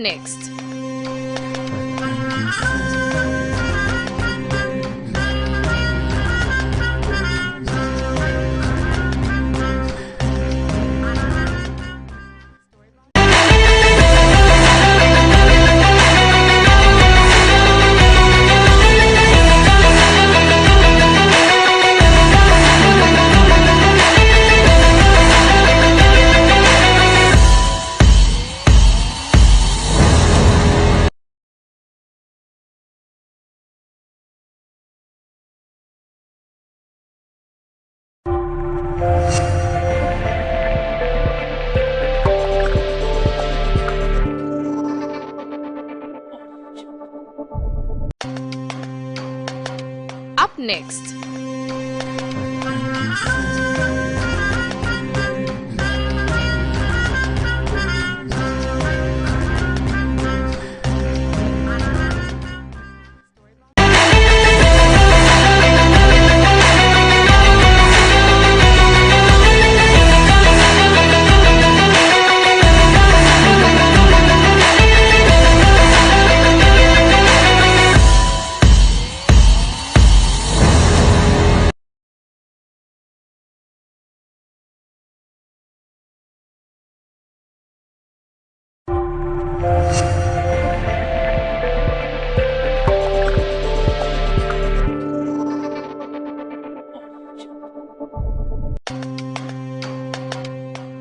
next. Up next.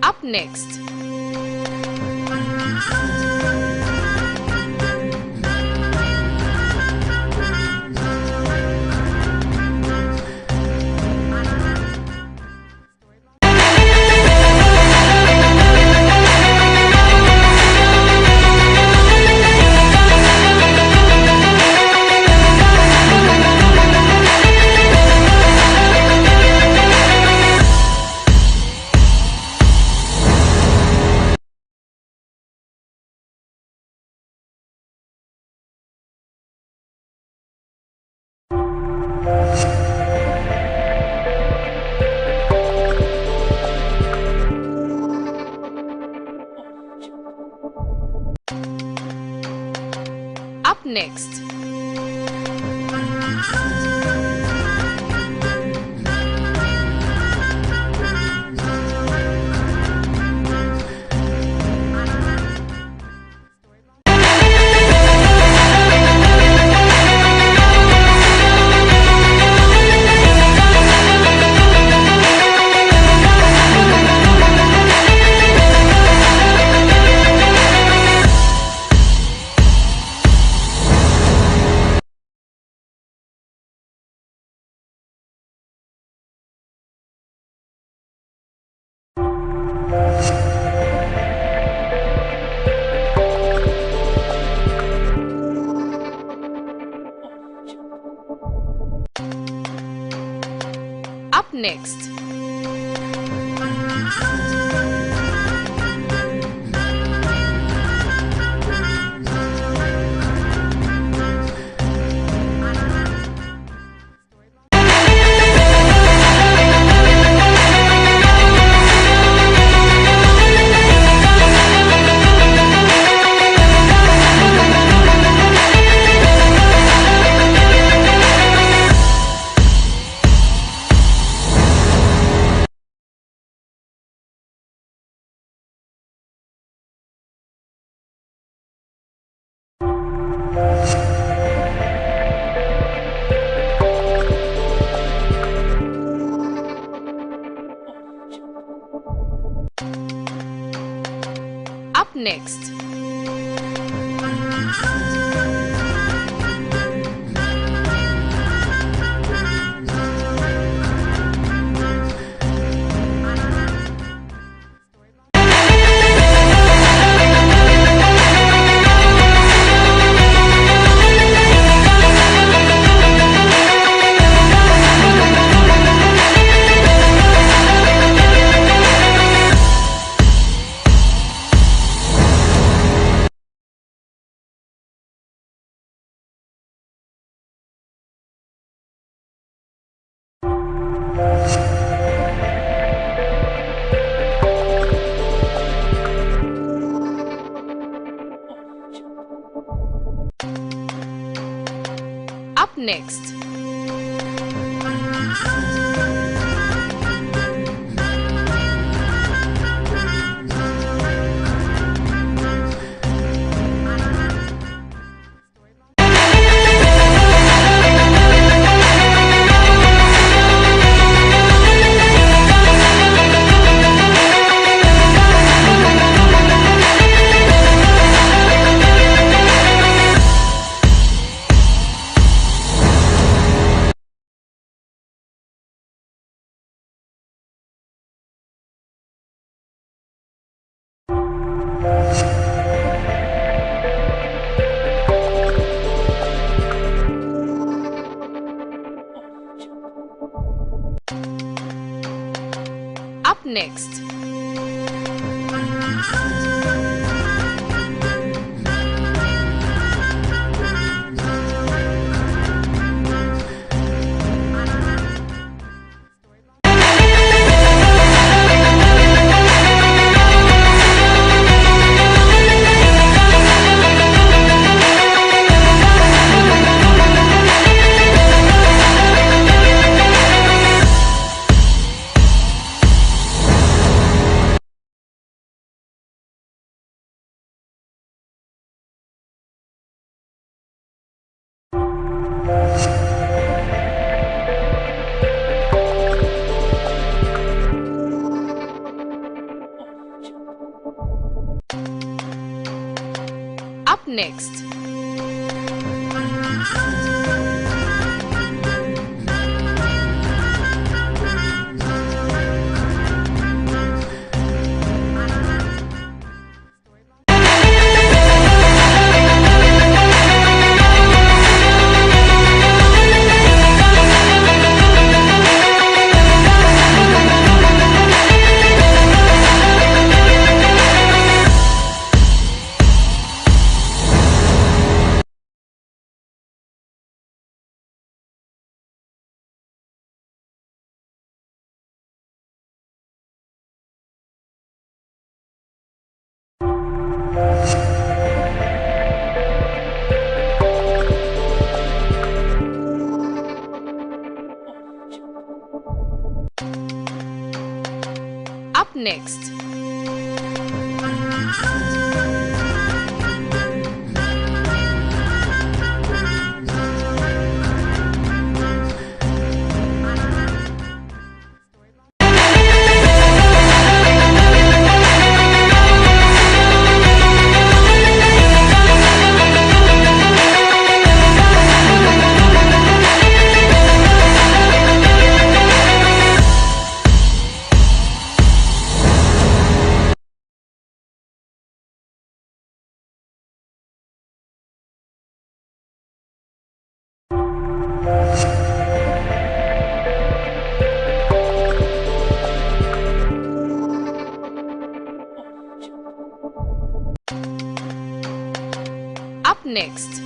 Up next. Up next. Up next. Up next. Up next. Up next. Up next. Up next.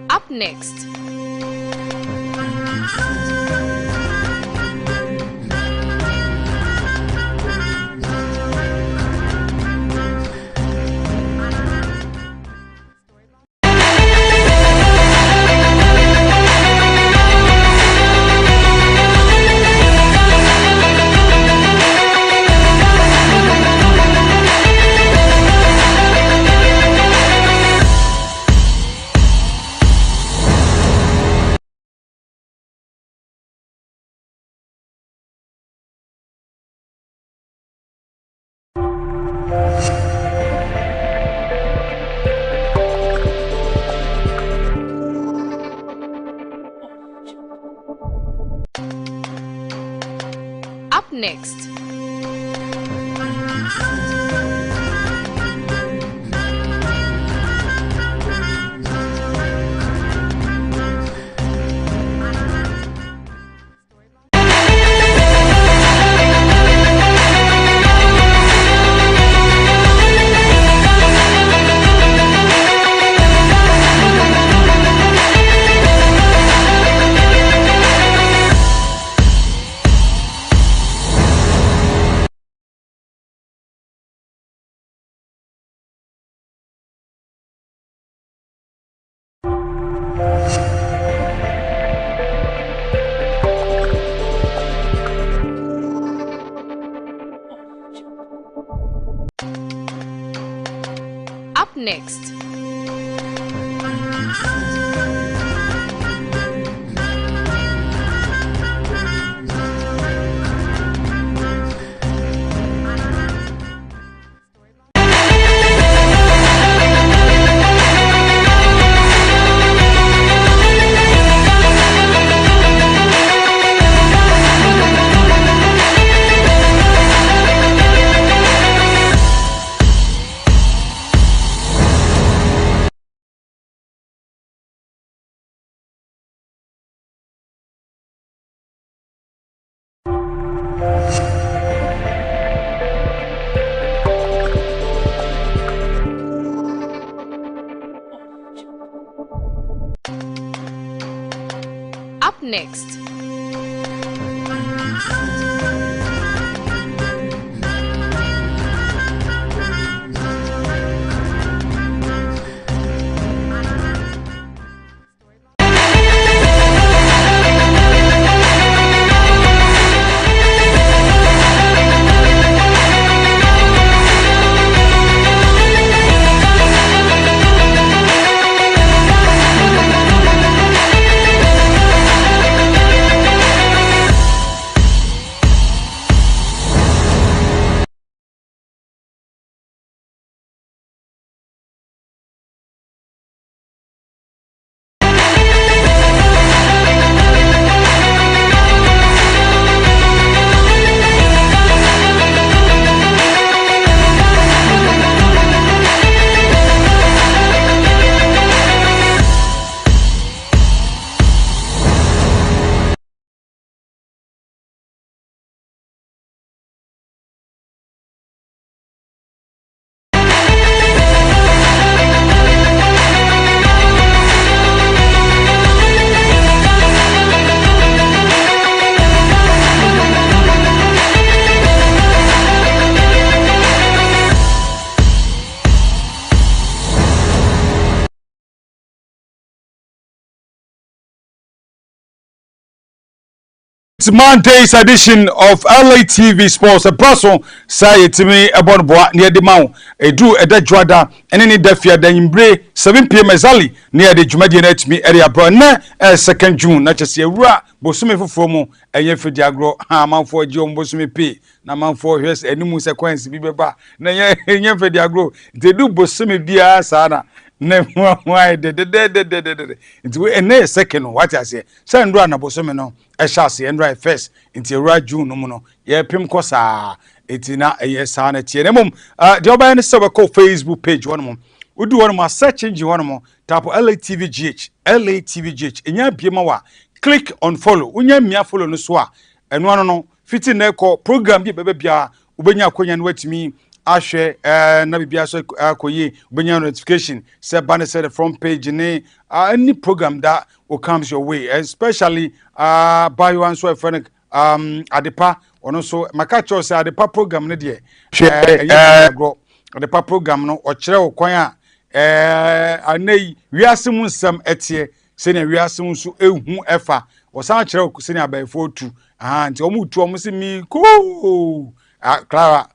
Up next. Up next. next. It's Monday's edition of LATV Sports. A person say to me about boy near the mount. A do a dead jwada and any defia then bre 7 p.m. exactly near the Jumadian me area bro. Na 2nd June, not just a ra bosumi for fomo and ye for diagro man for John bosumi pay. Na man for years and new sequence be ba. Na ye for diagro. They do bosumi dia sana. Ne why de nti we ene second what I say say ndro na bosome no e sha se ndro first nti ewura June no mu no ye pem kosa etina ye sa na tie ne mum de oba ne se we ko Facebook page one mum udu one ma search engine one mum tap LATVGH enya biema wa click on follow unya mia follow no so a eno ano no fiti na ko program bi bebe bia ubenya akonya no watimi ahwe na bibia so akoyi ubenya notification say banner say the front page ni any program that will comes your way, especially by you and so a friend adepa ono so makacho say adepa program ne de adepa program no o kire o kwan a anei wiase mu nsam etie se na wiase mu so ehu efa o san kire o se na abaifo tu nti o mu tu o mu se mi ko Clara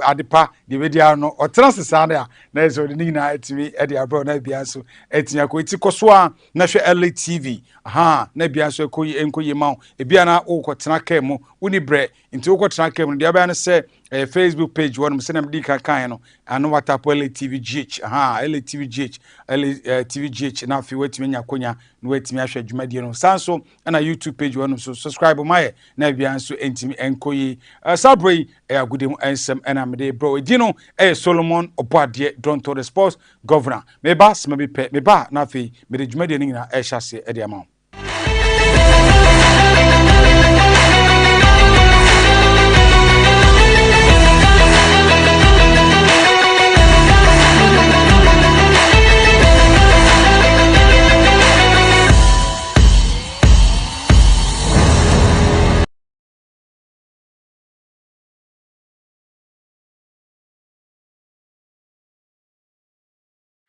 adepa de wedia no o transesa na na eso de nyina etimi e de abro na bia so etinya ko eti koso a na hwe LTV na bia so enkoyi ma e bia na o ko tena ka mu uni bre nti o ko tena ka mu de bia na se Facebook page one se na mdi kan no ano WhatsApp LTVGH LTVGH na fi wetimi nya konya na wetimi ahwe dwumadie no sanso na YouTube page one so subscribe my na bia so entimi enkoyi sabrey agudem ensem na mede bro edino Solomon Oboadie Dontoh the sports governor me ba sma bi pe me ba na fi mede dwumadie no nyina hyase e de ama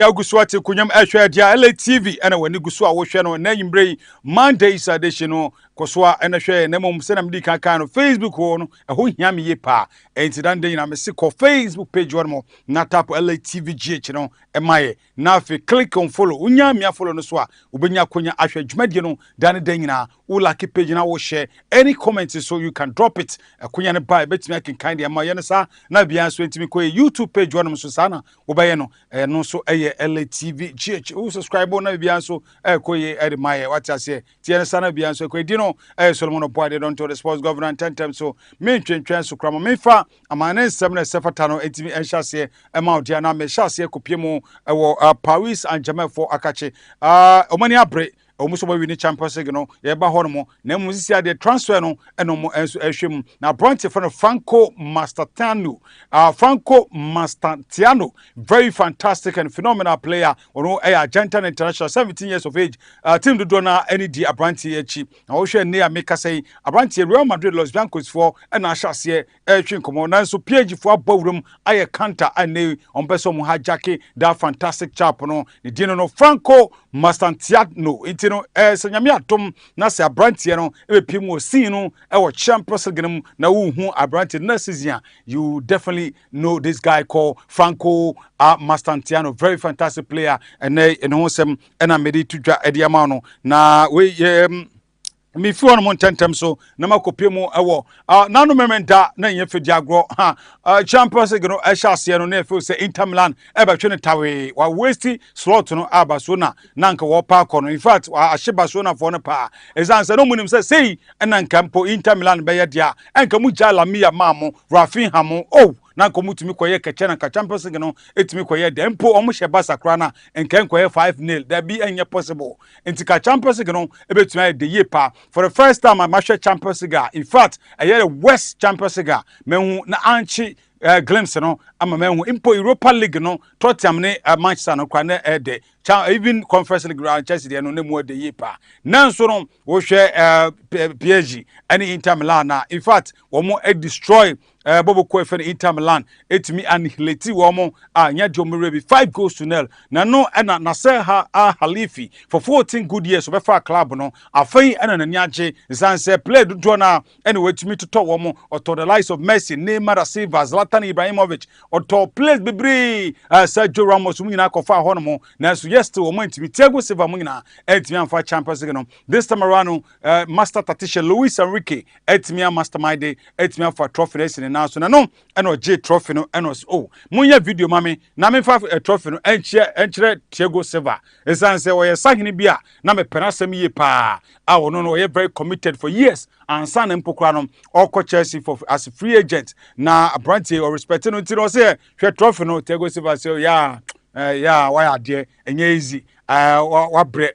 ya guswati kunyam ehwe dia LTV ana wani gusu a wo hwe no na yimbre Monday's edition no koso a na hwe na mom se na mdi kan no Facebook ho no ho hia me ye pa enti dan den na me se ko Facebook page one mo na tap LTVGH no e maye na fi click on follow unya me follow no so a ubenya konya ahwe dwumadie no dan den na wo like page na wo share any comment so you can drop it konya ne ba betimi akin kind ya ma ye no sa na bia so entimi ko YouTube page one mo so sana wo ba ye no no so LATVGH who subscribe on bia so koye edmaye what I say tiene sana bia so ko dino Solomon Oboadie Dontoh the sports governor 10 times so me twentwen so krama me fa amane 7 sefata no etimi enhyase ema odia na me hyase kopie mu wo Paris and Germain for akache omani abre almost we win Champions League no ye ba ho no mo na mu sisi de transfer no eno mo enso ehwem na branch for no Franco Mastatano Franco Mastantiano, very fantastic and phenomenal player. Ono Argentine international, 17 years of age. Team do dona any di Abranti echi. Na wo hwe ne America say Abranti Real Madrid Los Blancos for and ahase twin komo. Na so PG for abawrum aye counter ane on beso mu hajake that fantastic chap no. Ni di no Franco Mastantiano. Iti no sanyame atom na se Abranti no e pim wo sin no e wo Champions League na wo hu Abranti na season you definitely know this guy called Franco Mastantiano, very fantastic player. And they, you know, some and I'm ready to draw Ediamano. Now we me fi on montentem so na makopie mu ewo na no mementa na yefe diagro ha Champions League no ehase no na efe say Inter Milan e ba twe ne tawe wa waste slot no abasona na nka wo pa kono in fact ahye basona for no pa ezan no munim say na nka mpo Inter Milan be ye dia enka mu jala miya mamo Rafinha mo oh na nko mutumi koye keche na ka Champions League no etumi koye de mpo omo hye basa kra na enka koye 5-0 that be enye possible enti ka Champions League no ebetumi de ye pa for the first time I share Champions League in fact I hear the West Champions League mehu na anchi glimpse no ama mehu impo Europa League no Tottenham ne Manchester no kwa na de even Conference League round Chelsea no nemu de ye pa nanso no wo hwe PSG ani Inter Milan na in fact wo mo destroy Bobo Koefen Inter Milan etimi annihilate womo nya Jomurebi 5-0 na no na Nasser Halifi for 14 good years so be for club no afei na nani age zanse play do na anyway to to womo or the likes of Messi, Neymar da Silva, Zlatan Ibrahimovic or to players bebre Sergio Ramos mu nyina kofa ho no mo na so yes to womo etimi Thiago Silva mu nyina etimi amfa Champions League no this time around master tactician Luis Enrique etimi mastermind etimi amfa trophy na so na no eno J trophy no eno oh munya video mame na me fa trophy no enchire Thiago Silva esanse wo ye sahene bia na me penasem ye pa no no ye very committed for years and san empokra no oko Chelsea for as a free agent na Abranti or respect no ti no say hwe trophy no Thiago Silva say yeah why are there enye easy wabre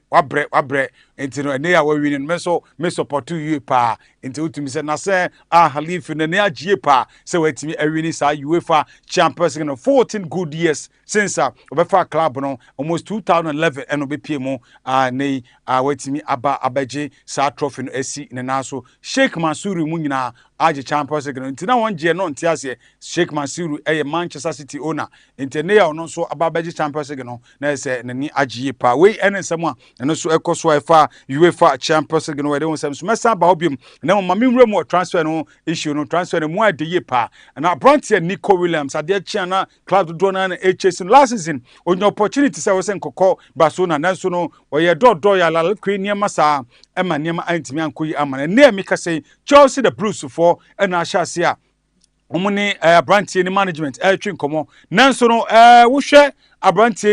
enti no ene ya wa win no me support you pa enti utumi se na se Halifi ne ne agie pa se watimi awini sa UEFA Champions League no 14 good years since obefa club no almost 2011 and obepie mu nei watimi abaje sa trophy no esi ne naso Sheikh Mansour mu nyina age Champions League no enti na won je no ntiase Sheikh Mansour Manchester City owner enti ne ya no so abaje Champions League no na se ne ni agie pa we ene nsem a no so ekoso efa UEFA Champions League no we dey nsem so mesa ba obium na mama nwura mu transfer no issue no transfer no mu ade ye pa na Bronte Nico Williams ade chia na club do na HS last season on opportunity say we sen kokọ Barcelona na so no oye do ya la kwe niam sa ema niam antimi ankoyi amana na emika say Chelsea the Blues for na ahase a omune Bronte ni management twin komo nanso no wo hwe Abranti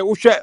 wohwe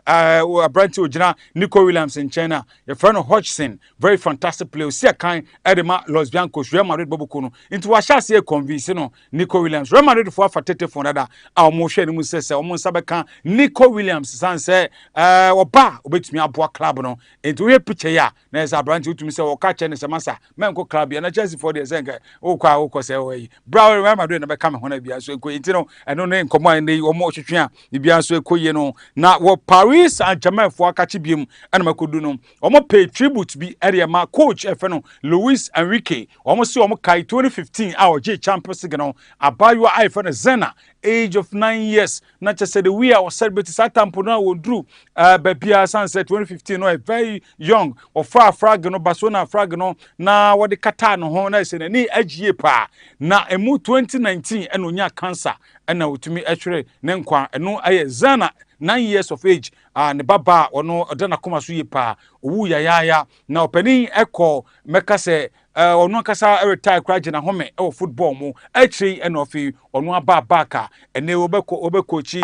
Abranti ogina Nico Williams in China your friend Hodgson very fantastic player see kan edema Los Blancos Real Madrid bobuko no into wa sha se convince no Nico Williams Real Madrid for afatete for dada a mo hwe ni mu sese o mo nsabe kan Nico Williams san se oba obetumi aboa club no into we picture ya na esa Abranti utumi se o ka che ne se masa menko club ya na Chelsea for the senga o kwa se we bra Real Madrid na be ka me ho na bia so enko intino eno ne nkomo an nei o mo hwehwe a bia so ekoye no na wo Paris Saint-Germain fo akachi biem ana makodu no omo pay tribute bi area ma coach efe no Luis Enrique omo se omo kai 2015 a oje Champions League no abayo a efe no Zena age of 9 years na chese the we are celebrate satampo no wodru babia sunset 2015 no very young or flag no Barcelona flag no na wo de kata no ho na se na ni agie pa na emu 2019 eno nya cancer ena otumi ehwere ne nkwa eno aye Zana 9 years of age ne baba ono odana koma so yipa owu ya na opani eko meka se ono kasa retire kraje na home e football mu echi ena ofi ono aba ka ene obekochi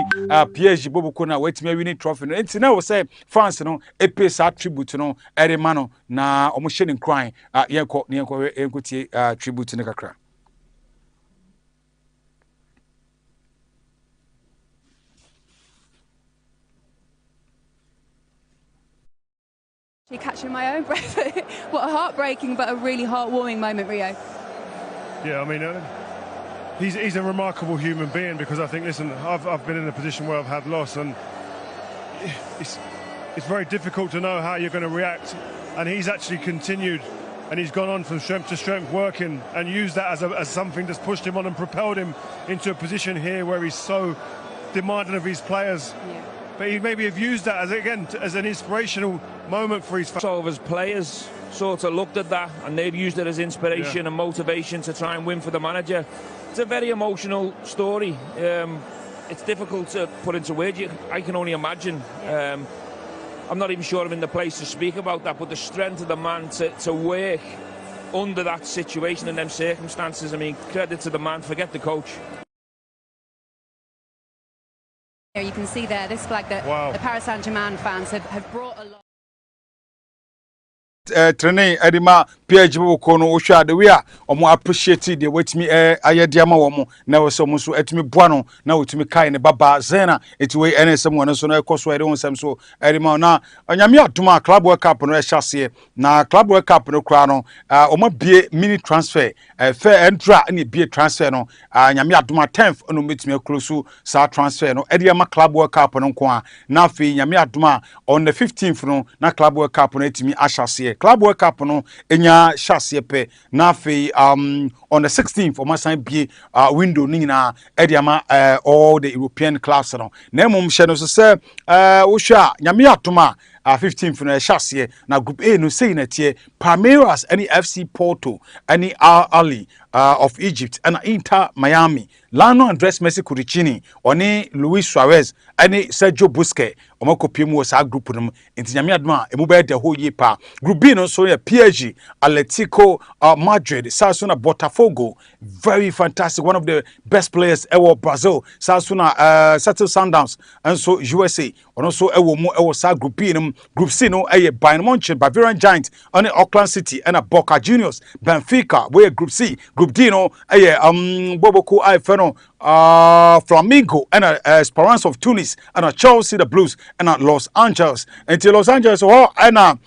PSG bobuko na wetimi winning trophy no enti na wo say fans no epe sa tribute no erema no na omo hye ne nkran yenko enkotie tribute ne kakra. Catching my own breath. What a heartbreaking but a really heartwarming moment, Rio. Yeah, I mean, he's a remarkable human being, because I think, listen, I've been in a position where I've had loss, and it's very difficult to know how you're going to react. And he's actually continued, and he's gone on from strength to strength, working, and used that as something that's pushed him on and propelled him into a position here where he's so demanding of his players. Yeah. But he maybe have used that as an inspirational moment for his fans. So his players sort of looked at that, and they've used it as inspiration and motivation to try and win for the manager. It's a very emotional story. It's difficult to put into words. I can only imagine. I'm not even sure I'm in the place to speak about that, but the strength of the man to work under that situation and them circumstances, I mean, credit to the man, forget the coach. You can see there this flag that the Paris Saint-Germain fans have brought along. Training Edima PH Kono Osha de we are omo appreciate the wetimi ayediama womo na we so muso etimi boano na wetimi kai ne baba zena etiwe NSM won so na ekoso ede wonsam so Edima na onyame atuma Club World Cup no ehase na Club World Cup no kra no omo bie mini transfer fair entra na bie transfer no nyame atuma 10th no metimi close sa transfer no Edima Club World Cup no nko a na fe nyame atuma on the 15th no na Club World Cup no etimi ahase Club World Cup no enya shase pe na fe on the 16th o masan bie window ni na ediama all the European clubs no na mum hye no so se wo hwa nyame atoma 15th no shase na group A no sei na tie Palmeiras any FC Porto any Al Ahly of Egypt and Inter Miami Lionel Andres Messi Curicini oni Luis Suarez any Sergio Busquets omakopiem wo sa group no enti nyame adoma emu be de ho yepa group B no so ye PSG Atletico Madrid Sasuna Botafogo very fantastic one of the best players ever Brazil Sasuna Seattle Sounders and so USA ono so ewo mu ewo sa group B no group C no eye Bayern Munich Bavarian Giants on Auckland City and Boca Juniors Benfica we group C group D no eye Boboko Ifeno Flamengo and Esperance of Tunis and Chelsea the Blues and Los Angeles until Los Angeles and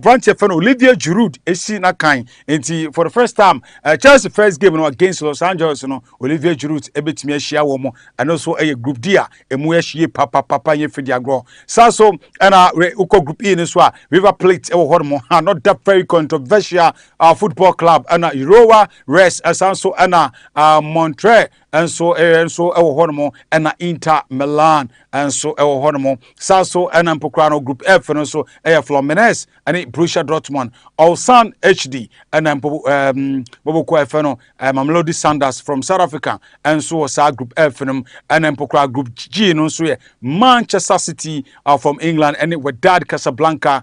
branch Feno Olivier Giroud esi na kan until for the first time Chelsea first game no against Los Angeles no Olivier Giroud ebetimi ahia wo mo and also a group D a emu ahie papa ye fidi agro so and uko group E no so a River Plate e wo mo not that very controversial football club and Eroa Rest also and Montreal and so Honomo and Inter Milan and so Honomo Sasso and Ampocrano Group F and also Fluminense and Borussia Dortmund Ulsan HD and Boboko Feno Mamelodi Sanders from South Africa and so Group F and Ampocra Group G and also Manchester City from England and Wydad Casablanca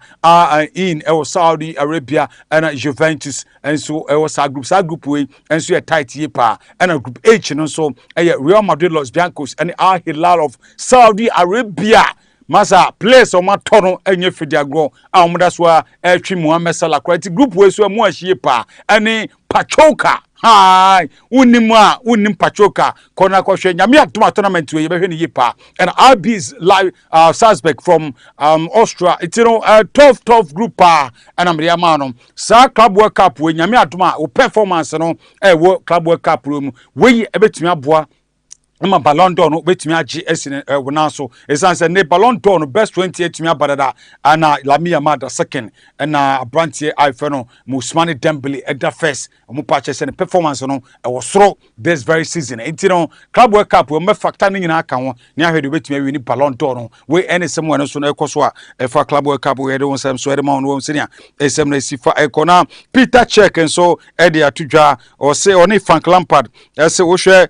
in Saudi Arabia and Juventus and so Group way and so tight yepa and a Group H and also Real Madrid Los Blancos and Al Hilal of Saudi Arabia Masa place o matono enye fidiagro amudaswa etwi Mohamed Salah kwati group we so mu ahie pa ane Pachoka hi unim Pachoka kona kwhwe nyame atoma tournament we be hwe ni yipa and RB's live Salzburg from Austria it's 12 group and am riamano sa Club World Cup we nyame atoma o performance no wo Club World Cup room we ebetumi aboa Emma Ballon d'Or no betumi agi esine wona so esanse ne Ballon d'Or no best 28 mi abadada ana Lamine Yamal second na Brantie Ifeno Ousmane Dembele eda first omo patche se ne performance no e wo soro this very season enti no Club World Cup we me factor ni nyina aka ho ne ahwedo betumi win Ballon d'Or no we enesem wona so na ekoso a e fa Club World Cup we de wonsam so e de ma won senia esem na sifa ekona Peter Cech and so e de atudwa o se oni Frank Lampard e se wo hwe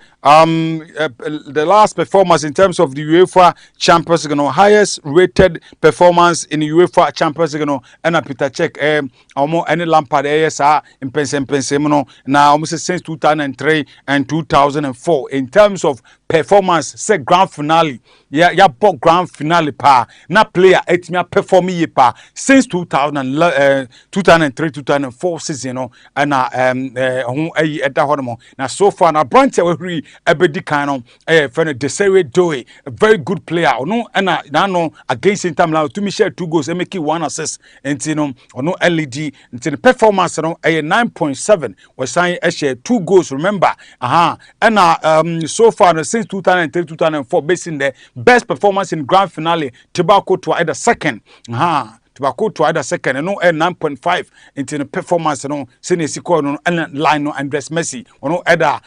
the last performance in terms of the UEFA Champions League, highest rated performance in the UEFA Champions League, and Peter Cech, almost any Lampard ASR in Pensem, now almost since 2003 and 2004 in terms of performance say grand finale ya bought grand finale pa na player etimi perform ye pa since 2003 2004 season no and ho ayi eda hono na so far na branch we ebedi kan no friend Desiree Doe, a very good player no and na no against Inter Milan to me share 2 goals and make 1 assist and no no LED into the performance no 9.7 was sign share 2 goals remember and so far no, since 2003 2004 based in the best performance in grand finale Tobacco to either second Tobacco to either second and no 9.5 into the performance no senior score no and line no Andres Messi no either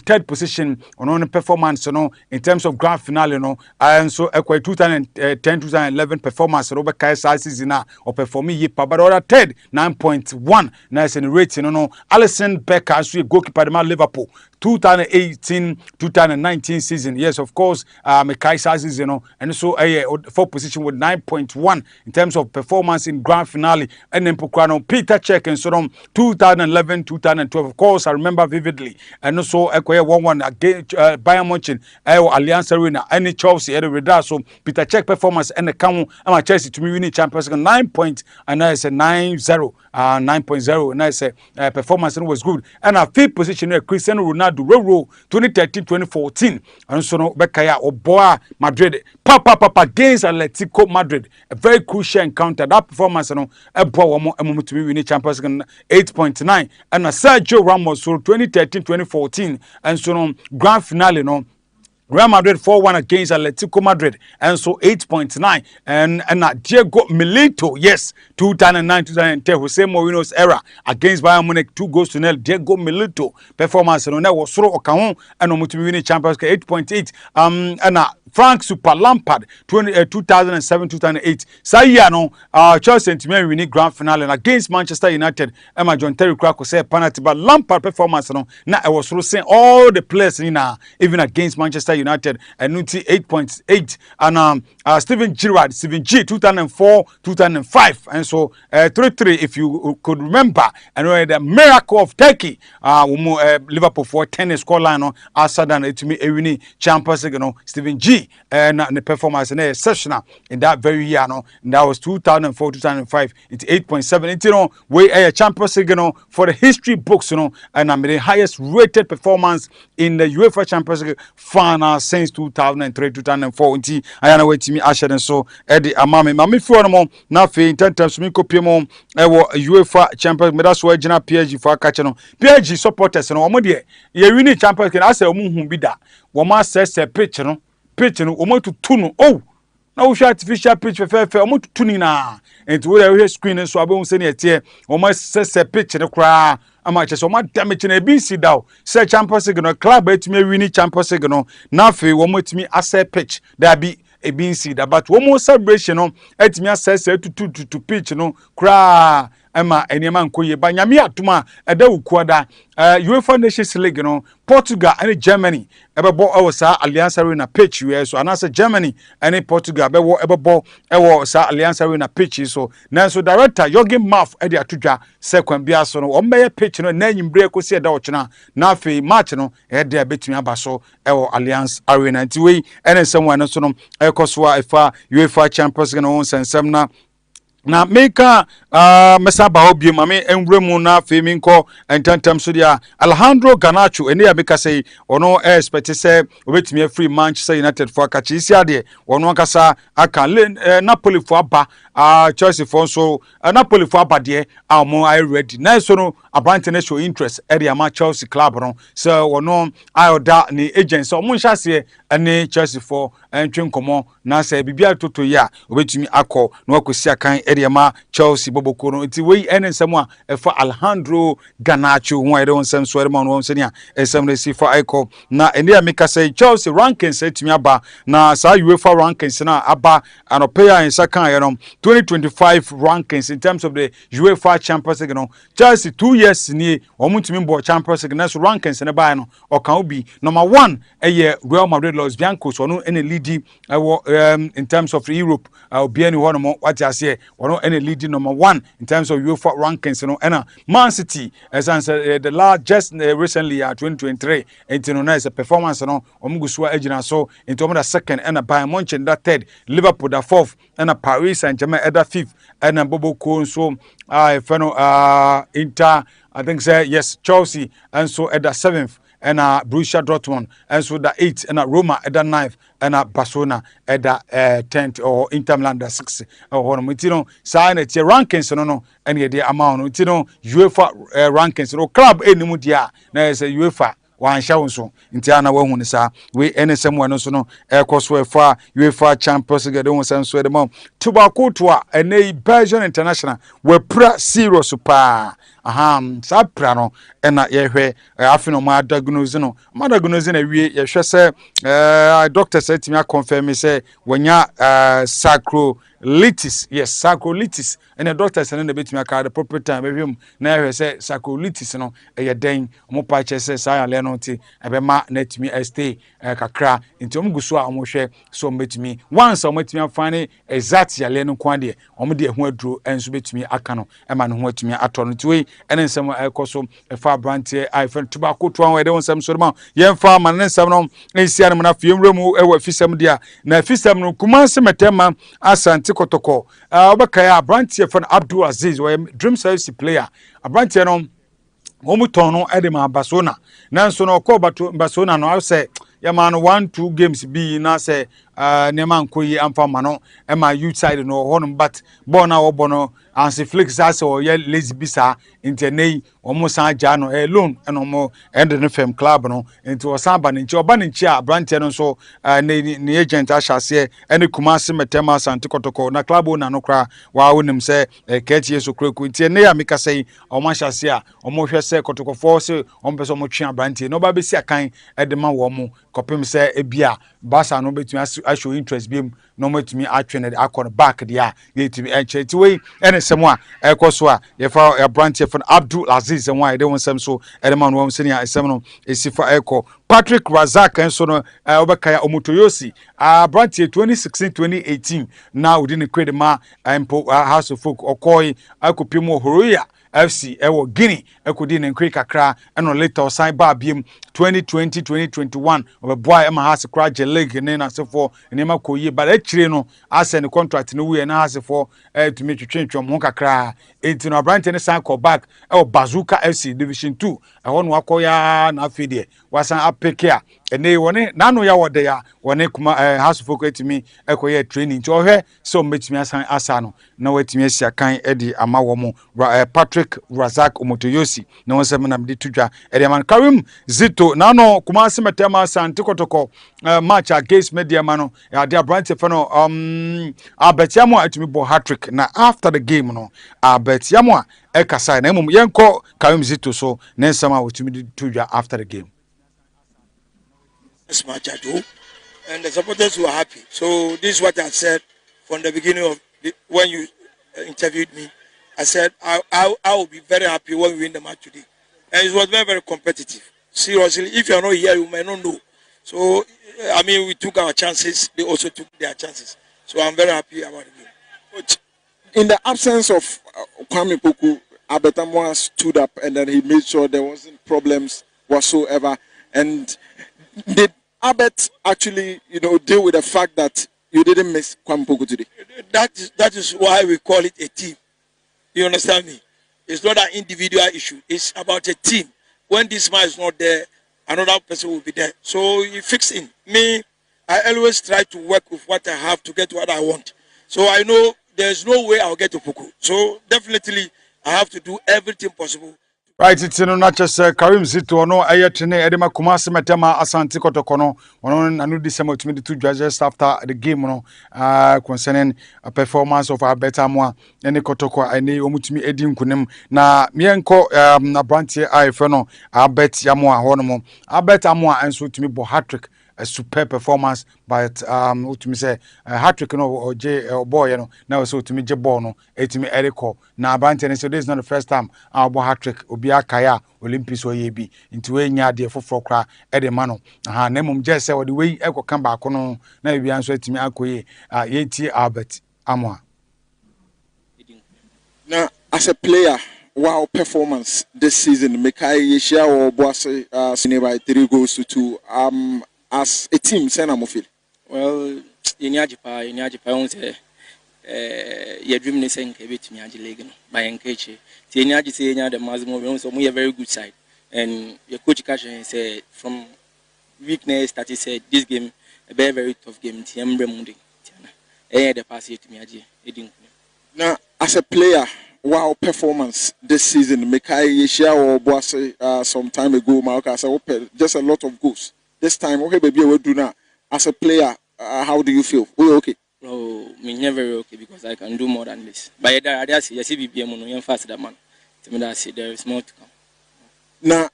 third position on the performance no in terms of grand finale no and so 2010 2011 performance no be kai season na or perform ye pa but other third 9.1 nice in rating no Alisson Becker as we goalkeeper the Liverpool 2018 2019 season yes of course Kai season you know and so fourth position with 9.1 in terms of performance in grand finale and then Pokrano Peter Cech and so on 2011 2012 of course I remember vividly and also 1-1 against Bayern Munich Allianz Arena and Chelsea so Peter Cech performance and the count Chelsea to me winning Champions League 9 point and I say 9-0 9.0 and I say performance was good and our fifth position Cristiano Ronaldo 2013-2014 and so no Bekaya Oboa Madrid Papa against Atletico Madrid a very crucial encounter that performance no Eboa to win Champions League 8.9 and Sergio Ramos 2013-2014 and so no grand finale no Real Madrid 4-1 against Atletico Madrid and so 8.9 and Diego Milito yes 2009-2010 Jose Mourinho's era against Bayern Munich 2-0 Diego Milito performance no was so okahon and winning Champions League 8.8 and Frank Super Lampard 2007-2008 Saya no Chelsea and Team winning grand finale against Manchester United Emma John Terry Crack say penalty but Lampard performance no na I was so saying all the players in even against Manchester United and 8.8 and Steven Gerrard Steven G 2004-2005 and so 3-3 if you could remember and the miracle of Turkey Liverpool for tennis score line no outside and to me winning Champions League no Steven G and the performance and exceptional in that very year no and that was 2004-2005 it's 8.7 it's we Champions League for the history books and the highest rated performance in the UEFA Champions League final since 2003-2004 I know wait me Asher and so Eddie Amame mami fi no mo na fe intentam me kopie mo UEFA Champions League that's why Gina PSG for catch no PSG supporters no omo de ye win Champions League ase omo hu bi da wo ma assess pitch no omo tutu no oh na wo hwa artificial pitch fe omo tutu ni na enti wo ya screen so abon se ne tie omo assess pitch no kra ama che so ma damage na bi si daw say Champions League no club etimi win Champions League no na fe wo motimi assess pitch da bi ebinsi da but wo mo celebration no etimi assess to pitch no kra ema eniema nkoye ba nyame atuma eda ukuada UEFA Nations League no Portugal and Germany ebebo ewo sa Allianz Arena pitch we so anasa Germany and Portugal ebebo ewo sa Allianz Arena pitch so na so director Jürgen Maf ede atudwa second bia so no ombeye pitch no na nyimbre kosi eda ochena na afi match no ede abetumi abaso ewo Allianz Arena ntiwe ene semwa no so no ekoso afa UEFA Champions League no sensem na meka mesa ba obie mame enwremu na femi nko entantam so dia Alejandro Garnacho ene ya meka say ono expect say obetumi free Manchester United for akachi isi ade ono akasa aka Napoli for aba Chelsea for so Napoli for aba de amo I ready na so no abante na show interest area ma Chelsea club no so ono ayoda ni agency omo nhase ene Chelsea for entwe nkomo na say bibia toto ya obetumi akọ na akosi akan area ma Chelsea boboko no nti we ene nsem a efa Alejandro Garnacho ho ere onsem so ere ma no nsenia esem re si for icon na ene ya meka say Chelsea rankings etumi aba na sa UEFA rankings na aba anopeya ensa kan ye no 2025 rankings in terms of the UEFA Champions League no Chelsea 2 years ni omutimi bo Champions League na so rankings ne buy no o kan obi number 1 Real Madrid Los Blancos ono ene lead in terms of Europe obi ani ho no what you say ono ene lead number 1 in terms of UEFA rankings no ena Man City as answer the last just recently 2023 and no nice performance no omugusu agina so into the second and Bayern Munich that third Liverpool that fourth and Paris Saint-Germain at that fifth and Bobo Coon so Inter I think say yes Chelsea and so at the seventh and Borussia Dortmund and so the eighth and Roma at the ninth and Barcelona at the 10th or Inter Milan the 6th or no sign it rankings no any the amount no UEFA rankings no club any dia na say UEFA wan sha so ntia wa hu ne sa we NSM one so no ekoso efa UEFA Champions League don san so edema tobacco to a Belgian international we pra serious pa sa pra no na ye hwe afino ma diagnose no ma diagnose na wie ye hwe se doctor said to me confirm say wanya sacroilitis yes sacroilitis and the doctor said na betimi aka the proper time ehwem na hwe say sacroilitis no ye den mo pa che say sa ya no ti ebema na timi stay kakra nti omguso a omhwe so betimi once omtimi afane exact ya le no kwa de omde ehu aduro enso betimi aka no ema no ho atimi ato no ti we ene nsem ekoso efa brantie iphone tobacco to an we de nsem so ma yemfa ma ne nsem no ensia no na fiemremu ewa fisem dia na fisem no kumanse metema asante kotoko obekaya brantie fan Abdul Aziz we dream service player brantie no omuton no edema Barcelona nanso no ko Barcelona no say yama no 1-2 games be na say nema nkoyi amfa ma no ema youth side no honum but born na obono ansi flex as o ye lazy bisa internei omo san ja no loan eno end no fem club no into osan ba nchi oba nchi a branch no so ne agent ahase ene kumase metema santi kotoko na club na no kra wa wonim se kechi yeso kreku internei ya mika sei omo ahase a omo hwe se kotoko force omo pese omo twa branch no ba besi akan edema wo mo kopem se ebia basa no betumi show interest bim no metumi atwene akon back dia yetumi encheti we ene semwa ekoso a yefa branch yefa Abdul Aziz and why they want some so edema no senior esem no esifa eko Patrick Razak enso no obekaya omotoyosi branch 2016-2018 now within the ma House of Folk okoi akopimo horoya FC ewo Guinea ekodi ne nkwe kakra eno later osan ba biem 2020-2021 obeboy ema hase kra je league ne na sefo enema koyi but akire no ase ne contract no we na hase for to me twetwetwom ho kakra enti no branch ne san call back ewo Bazooka FC Division 2 ewo no akoya na afide wasan apekea ene woni nanu ya wode ya woni kuma House of Folk etimi ekoye training to ohwe so metimi asan asano na wetimi asia kan edi amawo mu Patrick Razak Omotoyosi na wonsem na mde tudwa Ediaman Karim Zito nano kuma semetema santi kotoko match against Mediama no dia branch fano Abetiamo atumi bo hat-trick na after the game no Abetiamo ekasa na emum yenko Karim Zito so na nsama wotumi tudwa after the game. This match I do, and the supporters were happy. So this is what I said from the beginning of when you interviewed me. I said I will be very happy when we win the match today, and it was very, very competitive. Seriously, if you are not here, you may not know. So I mean, we took our chances. They also took their chances. So I'm very happy about the game. But in the absence of Kwame Poku, Abetamwa stood up and then he made sure there wasn't problems whatsoever. And did Abet actually, deal with the fact that you didn't miss Kwame Poku today? That is why we call it a team. You understand me? It's not an individual issue. It's about a team. When this man is not there, another person will be there. So you fix in. Me, I always try to work with what I have to get what I want. So I know there's no way I'll get to Poku. So definitely I have to do everything possible. Right, it's not just Karim Zito no ayetene edema kumase metema asante kotoko no ono anu December to me to just after the game no concerning a performance of our better mo ene kotoko ani omutumi edi nkunem na mienko na branch I fe no abet yamo ahono mo abet amo enso tumi bo hat-trick a superb performance but what me say hat-trick no or J or boy you know now so to me je ball no etimi eriko na abante so this is not the first time our hat-trick obi akaya Olympics or yebi into we nya de for kra e de ma no aha na mum je say we the way ekoka ba ko no na bia nso etimi akoye yeti Albert Amwa. Now, as a player, wow performance this season. Mekai Yeshia or Boase by 3 goals to 2. As a team, Sena Mofil. Well, in Yajipa, on say, your dream is saying a bit to me, Legan, by Enkechi. Tiaji say, the Mazmo, so we a very good side. And your coach Kashan said, from weakness that he said, this game, a very, very tough game, Tiambre Mundi. The pass to me, now, as a player, wow performance this season. Mekai Yeshia or Boase some time ago, Marcus, just a lot of goals. This time, okay, baby, we do now. As a player, how do you feel? We're okay. Oh, me never okay because I can do more than this. But I see, BBM faster man. There is more to come. Now,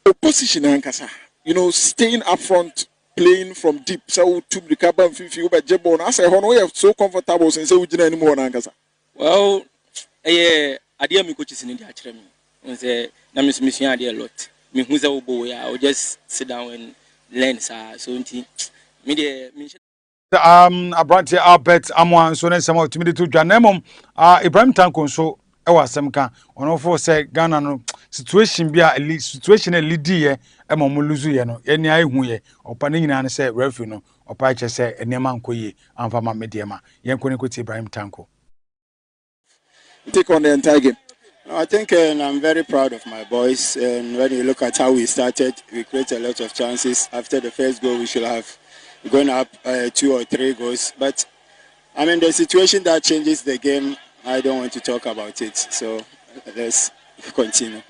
opposition, you know, staying up front, playing from deep. So to the cabin, but Jebon, I say, we are so comfortable since we didn't anymore. Well, I dear me coaches in the academy. Say, na miss me a lot. Me who's a boy, I'll just sit down and learn. So, me Abranti Albert Amwa so ne sama otimi to dwanemom Ibrahim Tanko so e wasem ka ono fo say Ghana no situation bi a situation a lidi ye e mo luzu ye no ye ni ayehu ye opa ne nyina ne say referee no opa che say enema nkoye amfa ma mediema ye nkoni ko ti Ibrahim Tanko take on the entire game. I think I'm very proud of my boys, and when you look at how we started, we created a lot of chances. After the first goal, we should have gone up 2 or 3 goals. But I mean, the situation that changes the game, I don't want to talk about it. So let's continue.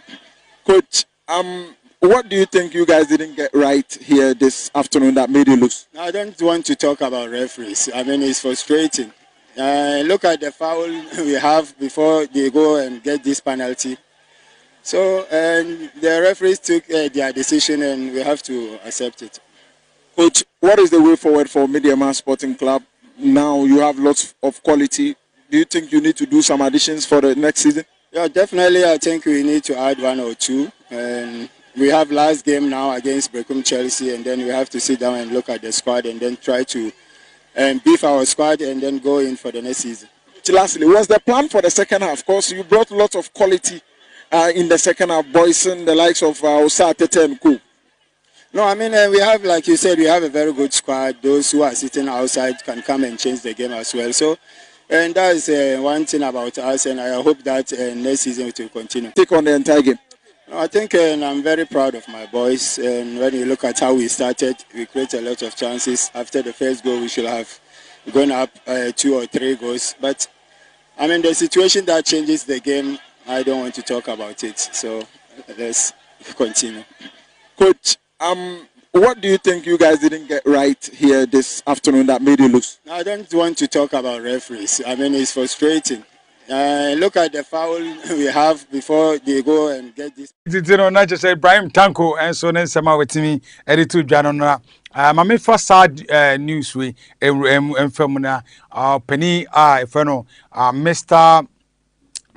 Coach, what do you think you guys didn't get right here this afternoon that made you lose? I don't want to talk about referees. I mean, it's frustrating. Look at the foul we have before they go and get this penalty. So the referees took their decision and we have to accept it. Coach, what is the way forward for Mediaman Sporting Club? Now you have lots of quality. Do you think you need to do some additions for the next season? Yeah, definitely. I think we need to add 1 or 2. And we have last game now against Brecum Chelsea, and then we have to sit down and look at the squad and then try to beef our squad and then go in for the next season. Lastly, what's the plan for the second half? Of course, you brought lots of quality in the second half, boys and the likes of Osa, Tete and Ku. No, I mean, we have, like you said, we have a very good squad. Those who are sitting outside can come and change the game as well. So, and that is one thing about us, and I hope that next season it will continue. Take on the entire game. I think I'm very proud of my boys, and when you look at how we started, we created a lot of chances. After the first goal, we should have gone up 2 or 3 goals. But, I mean, the situation that changes the game, I don't want to talk about it. So, let's continue. Coach, what do you think you guys didn't get right here this afternoon that made you lose? I don't want to talk about referees. I mean, it's frustrating. Look at the foul we have before they go and get this. You know, not just Ibrahim Tanko and so then some with me editor Janona. My first sad news we and from Penny Feno Mr.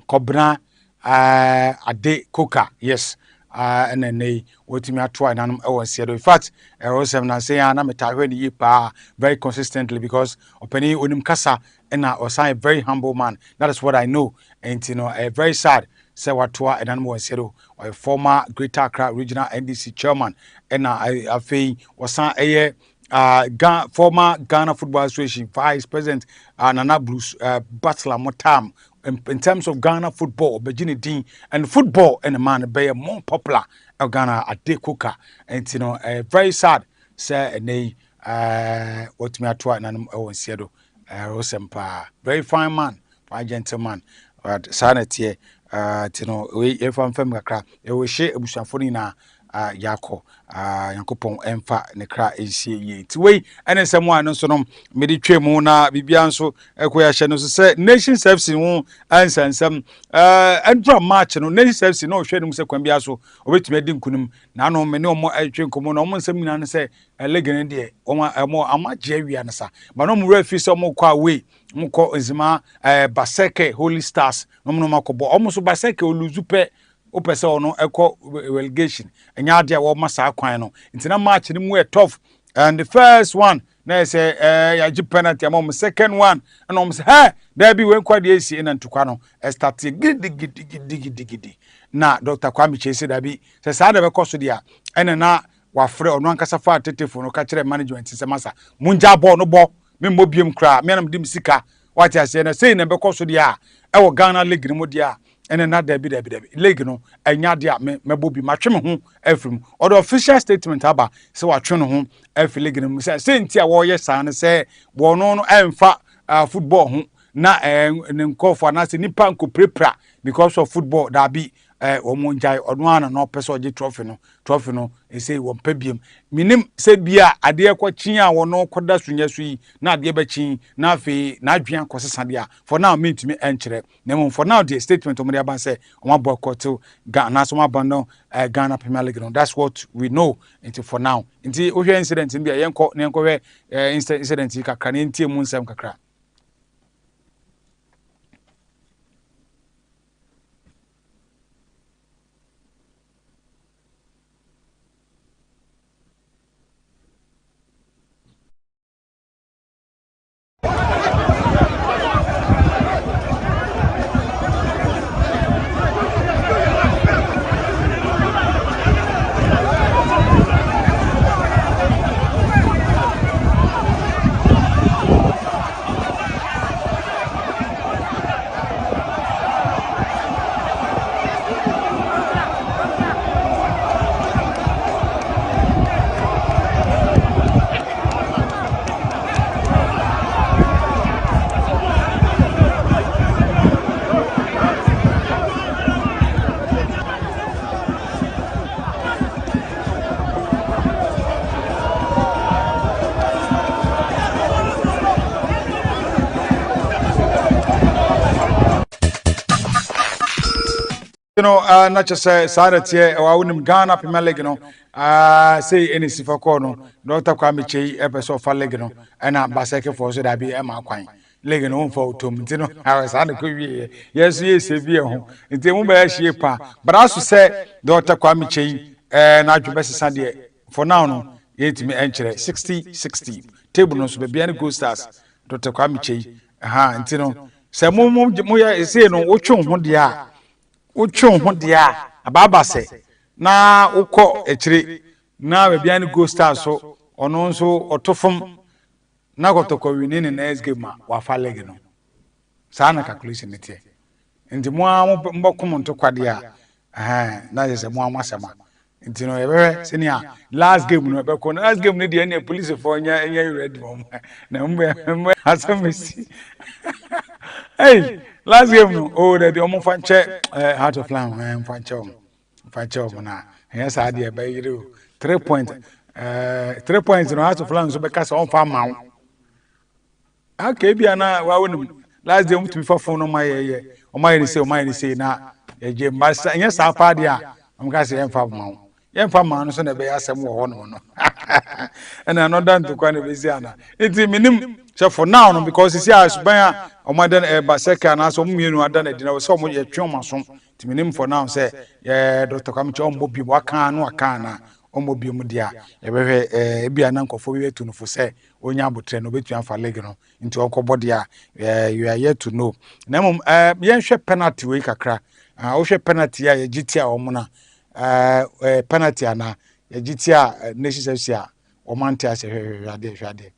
Kobna Ade Koka, yes. And then they what me try and I was said. In fact, I was saying I'm a target very consistently because Penny Unim Kasa and I was a very humble man. That is what I know. And you know, a very sad say what to and I'm said or a former Greater Accra Regional NDC chairman. And I feel was a former Ghana Football Association Vice President Nana Bruce Butler Motam. In terms of Ghana football, Virginia Dean and football and the man be more popular in Ghana at De Coca. And you know, very sad, sir, and they what me at try and I was said, Rosempa, very fine man, fine gentleman, but sanity, you know, we if I'm from Accra, it will share a bush for yako yankopon emfa ne kra ensie ye ti wei ene nsɛm a no so no mede twemu na bibia nso ekoya hye no so sɛ nation service ho ansansam andra match no nation service no hwɛ no sɛ kwan bia so obetumi adi nkunum na no me ne omo atwe nkomo na omo nsɛm nyina no sɛ legend de omo amagye awia no sa ba no mo refi sɛ omo kwa we mo kɔ nzima baseke holy stars no mo makobo omo so baseke oluzupe opese ono eko relegation enya ade a wo masa kwan no ntina match ni mu tough and the first one na say ya ji penalty am second one and am say hey there be when kwade esi na ntukwa no start gidi na Dr. Kwame Chese da bi say sa da be koso dia ene na wafre ono ankasa fa tetefo no ka kire management se masa munja ball no bo me mbobiem kra me na mdim sika wati ase na say na be koso dia e wo Ghana league ni mo dia ene na dabi league no enya de a mebobi matwe me ho afrim or the official statement aba se watwe no ho afi league no se nti a wo ye san se wo no emfa football ho na ne nkofo na se nipa nko prepra because of football dabi omonjai ono ana no pese oje trophy no e say wo pabiem minim se bia ade ekwachi a wo no koda sunya su yi na ade be chi na afi na adwan kosesa dia for now mentimi enkere na mum for now the statement omre aban say o boycott Ghana so mabano Ghana Premier League no that's what we know until for now nti ohwe incident bia yenko we incident kakra ne ntie mu nsem kakra. Not just say Saturday or Ghana Premier League, say any Sifakono, Dr. Kwame Chase, episode for Legano, and Baseke for that be Emma Quine. Legano for Tom, I was under yes, severe. In the Mumbai Shepa, but also say Dr. Kwame Chase, and I do best Sunday for now. No, yet me enter 60-60. Table notes be behind good stars, Dr. Kwame Chase, and Tino. Samu Muya is saying, no, what you want, dear. Uchon ho dia ababa se na ukọ echire na bebia ne go star so ono nso otofom na kotoko wini ne next game wa fa leg no sa na calculation ne tie ndi mo mbokom ntokwade a na je se mo amasema nti no yebere senia last game no be ko last game ne dia ne police for nya ready mom na mbe asemesi hey last game no oh that the omo fanche heart of lamb fanche na yes I dey be you 3 points 3 points no heart of lamb so be kasa on fa ma aka bia na wa wonu last game to be for phone no my o my ni say na je mbasa yes afa dia am ka say emfa ma no so na be asem wo ho no and another to kwa na be zi ana it minim so for now no because see as ban omadan baseka na so mmienu adan adi na so mo ye twon so timinim for now say Dr. Kwame ombo bi waka no aka na ombo bi mu dia e behwe bia na nkofo we tu no fo say onya abotre no betu afa leg no nti okobo dia you are yet to know na mum yen hwe penalty we kakra wo hwe penalty a ye gitia o mo na penalty ana ye gitia nation FC a o mante ase hwade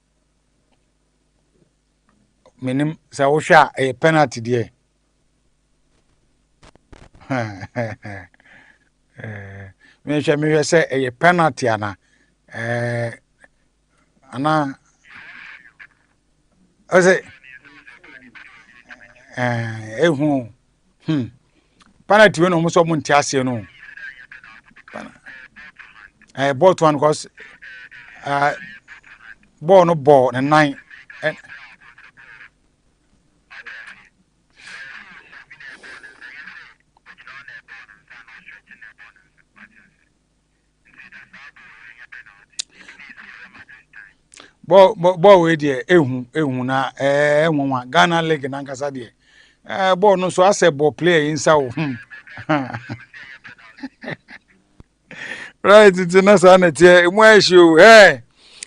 minim sa wo hwa penalty de me hwe say penalty ana ana ose ehu penalty we no mo so mo nti ase no bought one because ball no ball and 9 ball we there ehu na nwa Ghana league na nkasa there ball no so as a ball player inside right it's na sa na tie mu ehio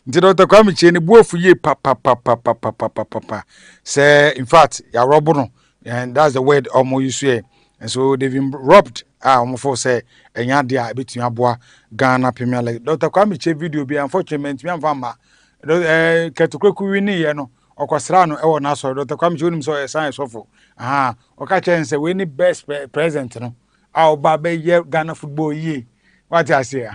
nti Dr. Kwame Cheni buofu ye pa say in fact ya robo no and that's the word omo use here and so they've been robbed omo for say enya dia betumi aboa Ghana Premier League Dr. Kwame Cheni video bi unfortunately me amfa ma ketukweku wini ye no okosra no e wo na so Dr. Kwame Cheni so sign sofo oka chen say we ni best present no oba be ye Ghana football ye what I say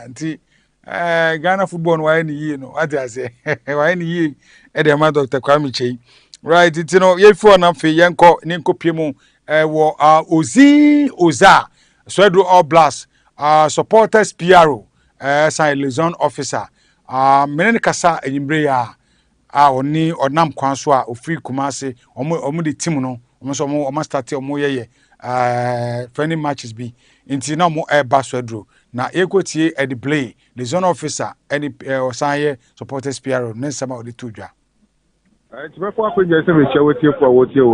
nti Ghana football why ni ye no what I say why ni ye e dey ma Dr. Kwame Cheni right it no ye for na fe yenko ni nkopie mu wo oza Swedru All Blast supporters PRO sign liaison officer menen kasa enyimbre ya oni onam kwan so ofri Kumase omo de team no omo start omo ye friendly matches be inti na mo eba Swedru na ekotie e the play the zone officer any osan supporters PRO nensama odi tudwa it's before I just say we share with you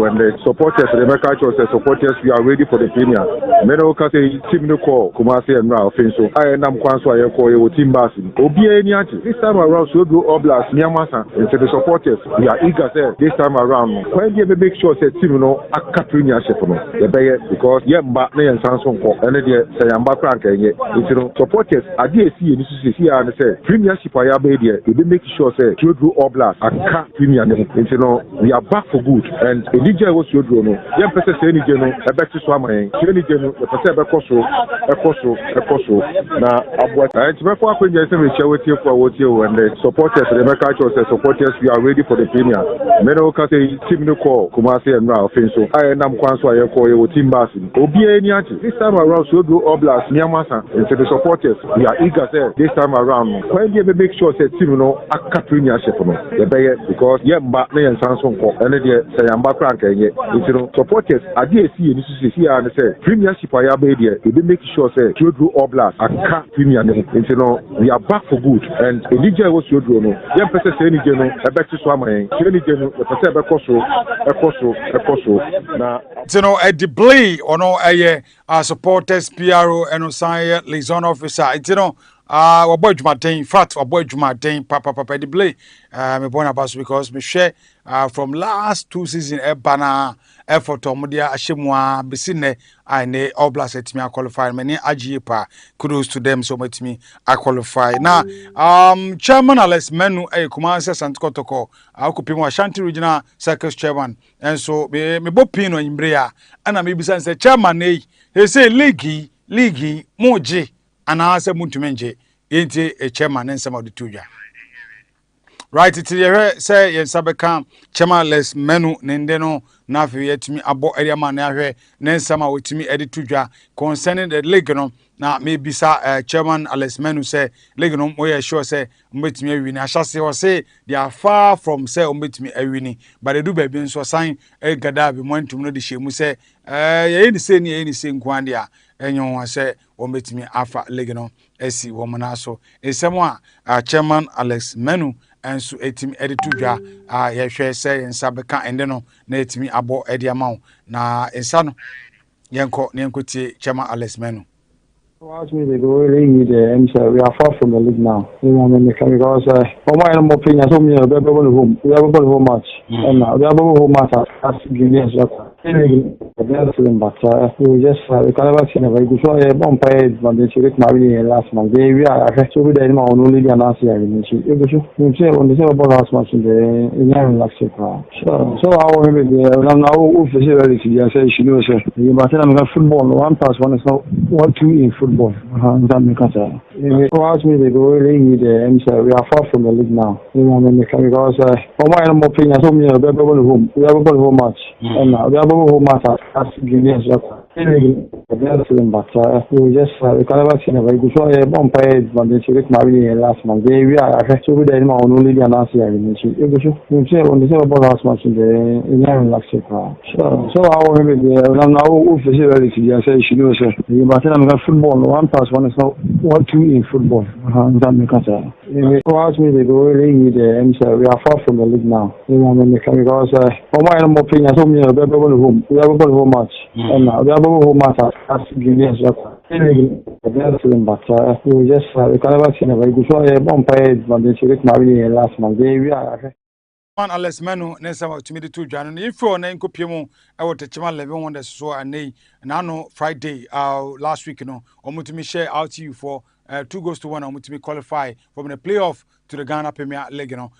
and the supporters the American supporters we are ready for the premier. Many of us say team no call Kumasi and Ralph so I am Kwanso I call you team basin. Obi Eniati this time around so do Oblast Niamasa and so the supporters we are eager say this time around when you make sure say team no aka premiership no the because yemba na yen sanson ko and the say yamba crank enye you know supporters ade see ni see and say premiership aya be there we make sure say do Oblast aka premier you know, we are back for good. And Elijah was your drone. Young person say any general, a back to Swamay, any general, a person a coso. Now, it's before I could just share with you for what you and the supporters, the American supporters, we are ready for the premier. Many of us say team no call Kumasi and Ralph so I am Kwanso I call you team basin. Obi Eniati this time around so do Oblast Niamasa and so the supporters we are eager say this time around when you make sure say team no aka premiership no the because yemba na yen sanson ko ene de say yamba crank enye you know supporters ade see ni see and say premiership aya be there we be make sure say do Oblast aka premier no you know we are back for good and Elijah was your drone yem person say any general e back to Swamay any general the person e koso na you know at the play ono supporters PRO and osan liaison officer you know Oboadie Dontoh in fact Oboadie Dontoh papa the play me born about because me share from last 2 seasons bana effort omodia ahemua besine ane Oblast etimi qualify many agpa kudos to them so much me qualify now chairman Alex Menu Kumase Santokotoko akupimo Ashanti regional circus chairman and so me bopino imbrea ana me bisa say chairman he say league moje ana ase muntumenje yenti chairman nsema de tuja right it here say yen sabeka chairman Les Menu nende no na fe yetimi abo area man na hwe nsema wetimi ede tuja concerning the league no na maybe sa chairman Alex Menu say league no we sure say mbetimi awini ashase o say they are far from say mbetimi awini but they do baby nso sign gada be momentum no de shemu say ye ni say nkwande a enyo wa say mbetimi afa league no esi wo mona so esemo a chairman Alex Menu enso etimi editudwa ye hwe say ensa beka ende no na etimi abo edi amaw na ensa no yenko tie chairman Alex Menu. Ask me, they go really need we are far from the league now. You know, because for my own opinion, so many of home. We have a home match, and we have a home match as juniors. But we just we can never see a very good umpire. But they should marry last month. We are actually the only last year. You say on the same about last match in the last year. So our now officially say she knows. But I'm football 1+1 is not 1-2 in football. Ask me, they go really need we are far from the league now. You know, because for my own opinion, so many of home. We have a home match, and we have a home match as juniors. we just we can never see never go so bomb pay but they say maybe last month they we are so we dey ma only the announce here in so you say on the same about last month in relax so I will be now officially ready to say you know say you but I'm going football 1+1 is not 1-2 in football that make us ask me they go really need we are far from the league now because for my opinion so many home we have a home match and now we have a home match as juniors but we just we can never see never go so bomb pay but they say maybe last month they we are man Alex Menu nessa to me the two Jan if you na nkopiemu e wo techima 11 wonders so anei na no Friday last week no omutumi share out to you for 2-1 omutumi qualify from the playoff to the Ghana Premier League no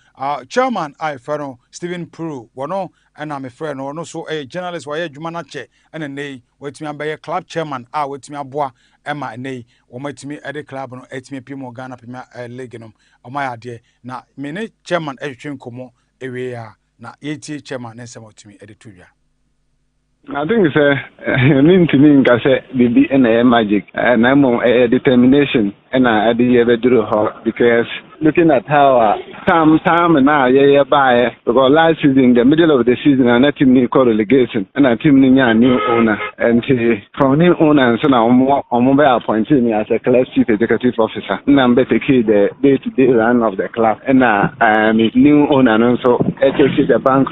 chairman I Fero Stephen Pru wono and I'm a friend no so a journalist why adwuma na che and nei wetumi abaye club chairman wetumi aboa ema nei omatumi e the club no etumi pimo Ghana Premier League no omaya de na me ne chairman ehwetwe nkomo ewe na yeti chairman nsema tumi edetudwa. I think it's a mean to me say be in a magic and I'm a determination and I did ever do because looking at how time and now by because last season the middle of the season and that team called relegation and a team new owner and from new owner and so now I'm appointed me as a club chief executive officer and I'm better key the day-to-day run of the club and I'm new owner and also HSC the bank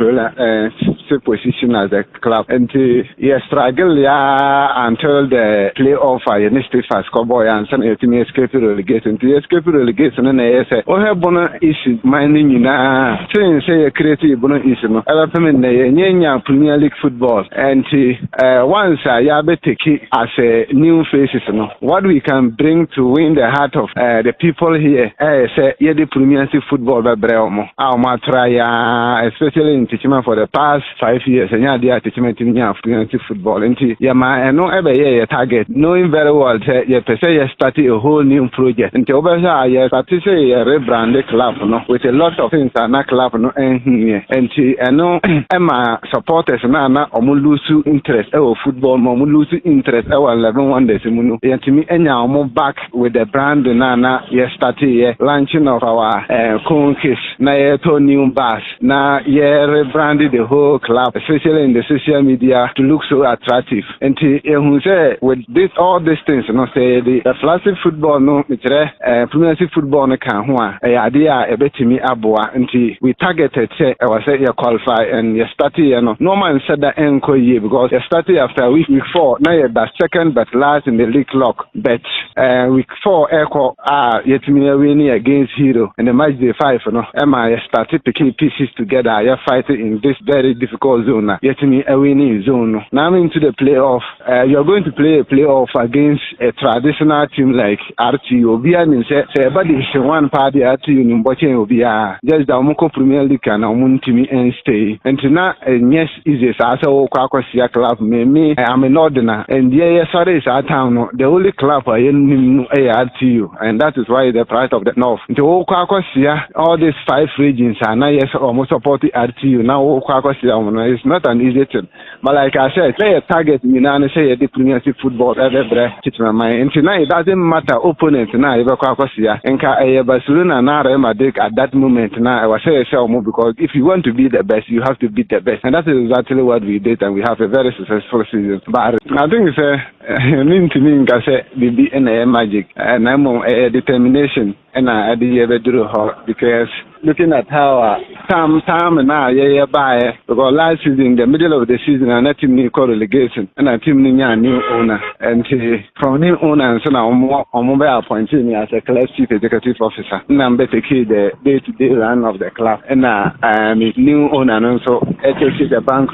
position as a club and yes struggle until the playoff initiative as Cowboy and some team escape relegation to escape relegation and oh have bona issue minding you na say a creative bona issue no ever permanent nyanya Premier League football and once ya be take as a new faces no what we can bring to win the heart of the people here say yeah the Premier League football be bremo ma try especially in teaching for the past 5 years and yeah they teaching in Premier League football and yeah ma no ever yeah target knowing very well say yeah per se start a whole new project and over yeah start say rebrand the club no with a lot of things and club no and no Emma supporters na omo lose interest football mo lose interest 11 wonders mu and to me enya omo back with the brand na start launching of our conquest na to new bus na rebranded the whole club especially in the social media to look so attractive and who say with this all these things no say the classic football no Premier League football no can ho idea ebetimi aboa nti we targeted say was say you qualify and you started no man said that enko year because you started after week 4 now you the second but last in the league lock but week 4 echo yetimi winning against Hero and the match day 5 no you started picking pieces together you fighting in this very difficult zone yetimi winning zone now into the playoff you're going to play a playoff against a traditional team like RTO Obia means say body is one party at you in watching Obia just the Omoko Premier League and Omuntimi and stay and now yes is this also Kwakosia club me I'm an ordinary and sorry is our town the only club I in RTU and that is why the price of the north the Kwakosia all these 5 regions are now yes almost support RTU now Kwakosia is not an easy thing but like I said play a target me now say the Premier League football every my and tonight it doesn't matter opponent now Enka Barcelona na Real Madrid at that moment now I was saying because if you want to be the best you have to beat the best and that is exactly what we did and we have a very successful season but I think it's mean to me say be in a magic and I'm a determination and I did ever do because looking at how time and now by because last season the middle of the season and that team called relegation and a team new owner and from new owner and so now I'm appointed me as a club chief executive officer and I'm better key the day-to-day run of the club and I'm new owner and also HSC the bank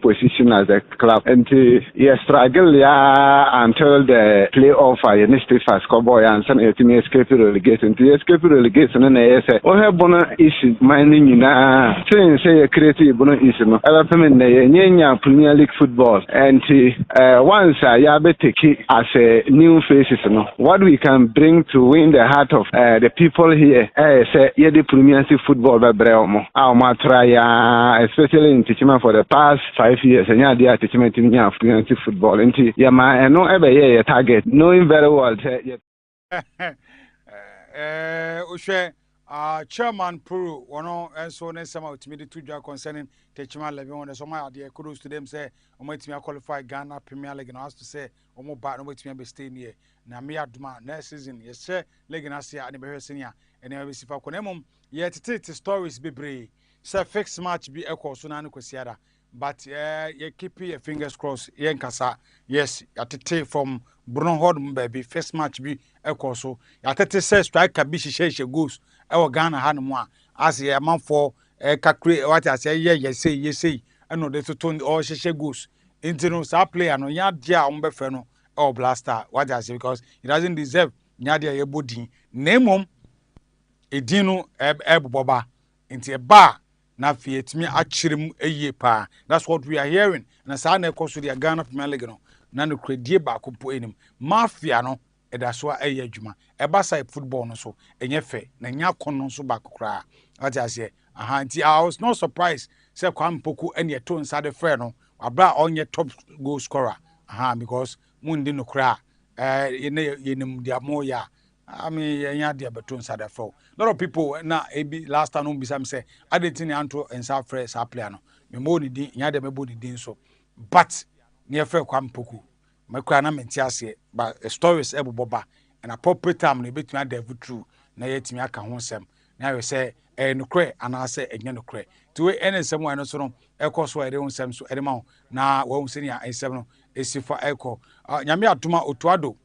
position as a club and yes struggle until the playoff initiative as Cowboy and some team escape relegation to escape relegation and oh have bona issue minding you na say a creative bona issue no ever permanent nyanya Premier League football and once ya be take as a new faces no what we can bring to win the heart of the people here say yeah the Premier League football be bremo ma try especially in teaching for the past 5 years and yeah, the attachment in fluency football into yeah, my and no ever yeah target knowing very well. Ushe chairman Puru one and so next time to me the 2 concerning Techman Levy on the summer idea kudos to them say to me qualify Ghana Premier League and has to say omo ba no to me be staying here na me aduma next season yes sir league na sia and be senior and we see for konemum yet stories be brave say fixed match be equal so na no kwesiada but you keep your fingers crossed yen kasa yes yatete from Bruno Hod baby first match be equal so yatete say striker be she goes e Ghana hanum a as a man for kakre what I say yes say no dey to turn all she goes into no sa player no nya dia on be fe no or blaster what I say because he doesn't deserve nya dia ye body nemom edinu eboba into a bar na fietimi achirim eye pa that's what we are hearing na sa na ekoso dia Ghana Premier League no na no kredie ba kompo enim mafia no edaso eye adwuma eba side football no so enye fe na nya kono so ba kokra what I say nti I was not surprised say Kwame Poku ene to nsa de frɛ no abra onye top goal scorer because mundi no kra yenim dia moya I mean, yeah, dear, but a lot of people now. Last time, be some say I didn't think Anto and South Fresh are playing. Me more than yada me body din so, but near fair Kwame Poku. My crana mentiase, but stories able boba and appropriate time they between me devil true. Na yet me aka ho sem. Now you say no cre and I say no cre. To any someone no so no. Eko so ere on sem so ere ma na wo senior A7 no esifa eko. Nyame atuma otuado.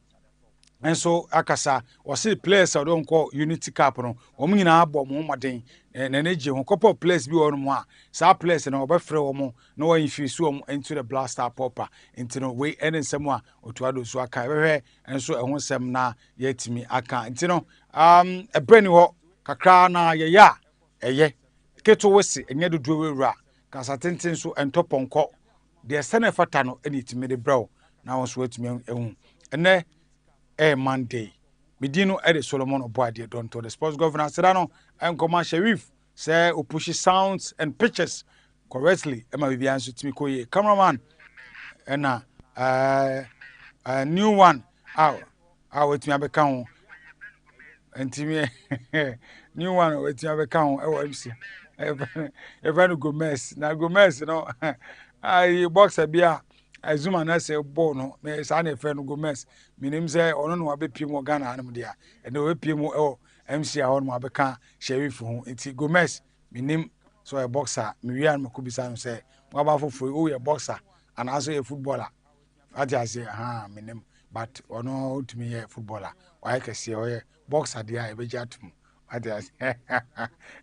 And so akasa was see players I don't call Unity Cup no omo nyina abo mo maden na neje ho couple players bi won mo a sa players na obefre wo na wo infuse wo into the blaster popper into no we ene nsem a otuado so aka hwehwe enso ehun sem na yetimi aka nti no ebrani ho kakra na ye ya eye keto wese enye dodo wewura kasa tenten so entoponko de sene fata no ene timi de braw na won so etimi ehun ene Monday. Midino Eddie Solomon Oboadie Dontoh, the sports governor, Sedano, and Command Sheriff, say, who pushes sounds and pictures correctly. Emma Vivian Sutmikoye, cameraman, and a new one. With me account. And Timmy, new one with me account. OMC. If Gomez, now Gomez, you know, I box a beer. Azuma na say bono me sa na fe no Gomez minim say ono no abepie mo Ghana anum dia e no wepie mo MC a ono abeka sheriff ho enti Gomez minim so a boxer me wian me kubisa no say mo ba fofo o ye boxer and also a footballer aja say minim but ono utimi ye footballer why kese o ye boxer dia e beja tum aja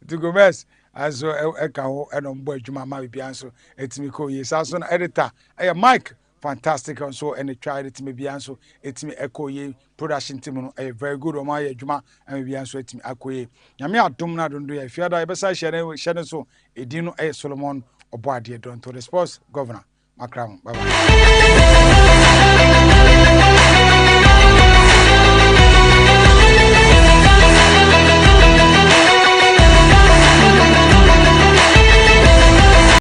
to Gomez aso eka ho eno mbo adwuma ma bibia nso etimi ko ye sa so na editor Mike fantastic and so and tried it maybe so etimi eko ye production team no very good o ma ye adwuma and bibia nso etimi akoye nyame adom na dondo ya fiada e besa share so edin no Solomon Oboadie Dontoh the sports governor Makram bye bye